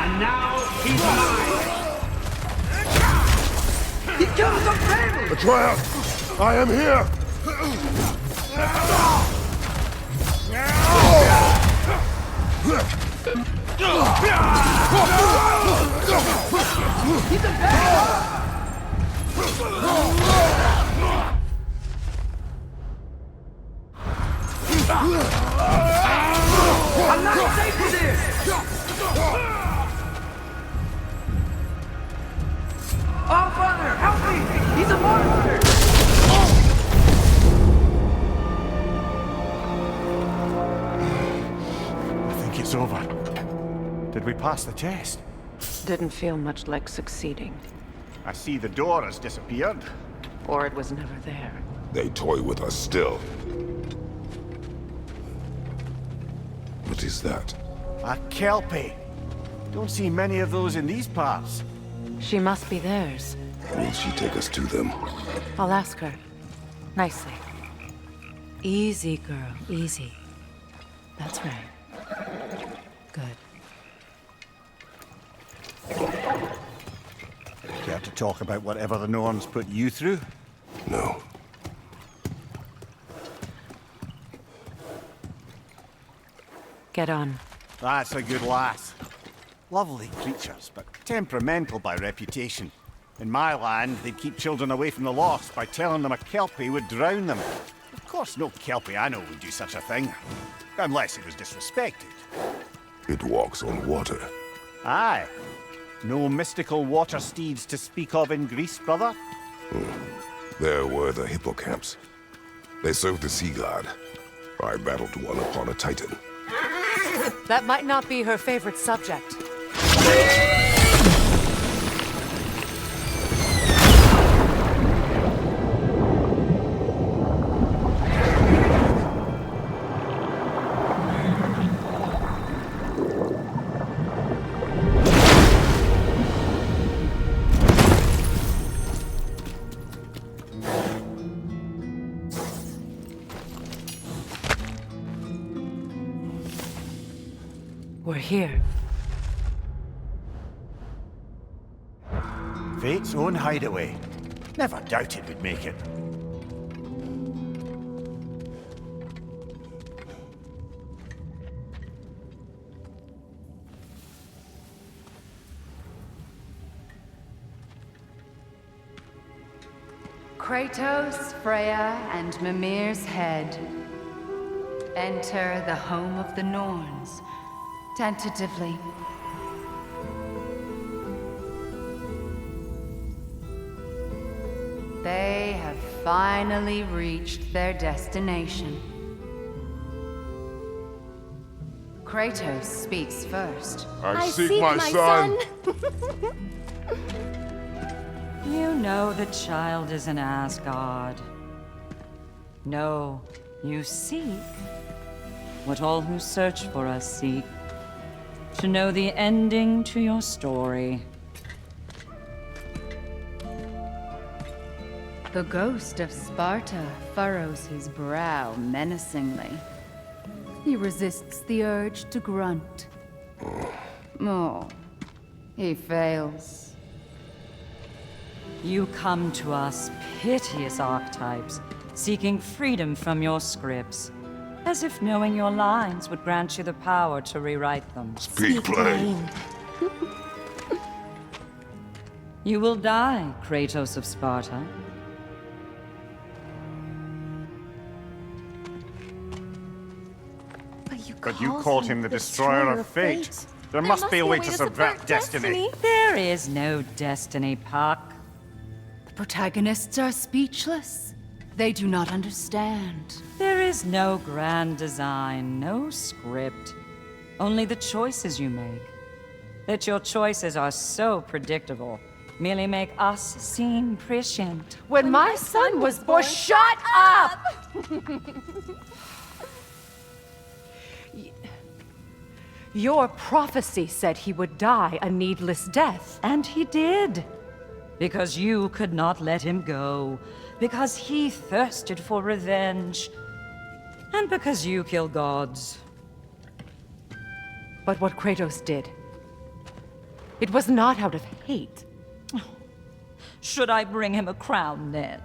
And now he's mine! He killed some family! Atreus! I am here! He's a bad! I'm not safe with this! Oh, Father, help me! He's a monster! I think it's over. Did we pass the test? Didn't feel much like succeeding. I see the door has disappeared. Or it was never there. They toy with us still. What is that? A Kelpie. Don't see many of those in these parts. She must be theirs. Will she take us to them? I'll ask her. Nicely. Easy, girl. Easy. That's right. Good. Care to talk about whatever the Norns put you through? No. Get on. That's a good lass. Lovely creatures, but temperamental by reputation. In my land, they'd keep children away from the lost by telling them a Kelpie would drown them. Of course, no Kelpie I know would do such a thing. Unless it was disrespected. It walks on water. Aye. No mystical water steeds to speak of in Greece, brother? There were the hippocamps. They served the sea god. I battled one upon a titan. That might not be her favorite subject. We're here. Fate's own hideaway. Never doubted we'd make it. Kratos, Freya, and Mimir's head. Enter the home of the Norns. Tentatively. They have finally reached their destination. Kratos speaks first. I seek my son. You know the child is in Asgard. No, you seek what all who search for us seek. To know the ending to your story. The ghost of Sparta furrows his brow menacingly. He resists the urge to grunt. Oh, he fails. You come to us, piteous archetypes, seeking freedom from your scripts. As if knowing your lines would grant you the power to rewrite them. Speak plain. You will die, Kratos of Sparta. But you called him the Destroyer of Fate. There must be a way to subvert destiny. There is no destiny, Puck. The protagonists are speechless. They do not understand. There is no grand design, no script. Only the choices you make. That your choices are so predictable, merely make us seem prescient. When my son was born, shut up! Your prophecy said he would die a needless death. And he did. Because you could not let him go. Because he thirsted for revenge. And because you kill gods. But what Kratos did, it was not out of hate. Should I bring him a crown then?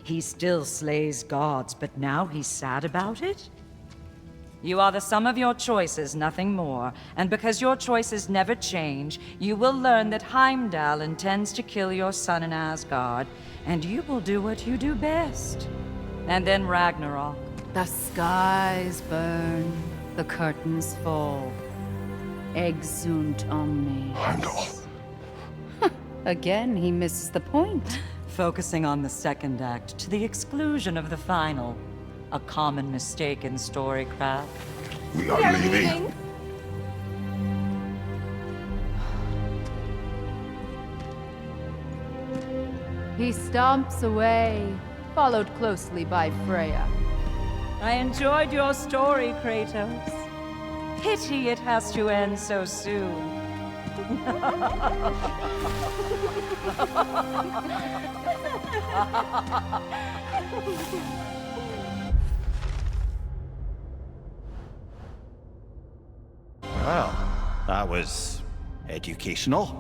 He still slays gods, but now he's sad about it? You are the sum of your choices, nothing more. And because your choices never change, you will learn that Heimdall intends to kill your son in Asgard, and you will do what you do best. And then Ragnarok. The skies burn, the curtains fall. Exunt omnes. Heimdall. Again, he misses the point. Focusing on the second act to the exclusion of the final. A common mistake in storycraft. We are leaving. He stomps away, followed closely by Freya. I enjoyed your story, Kratos. Pity it has to end so soon. Well, that was educational.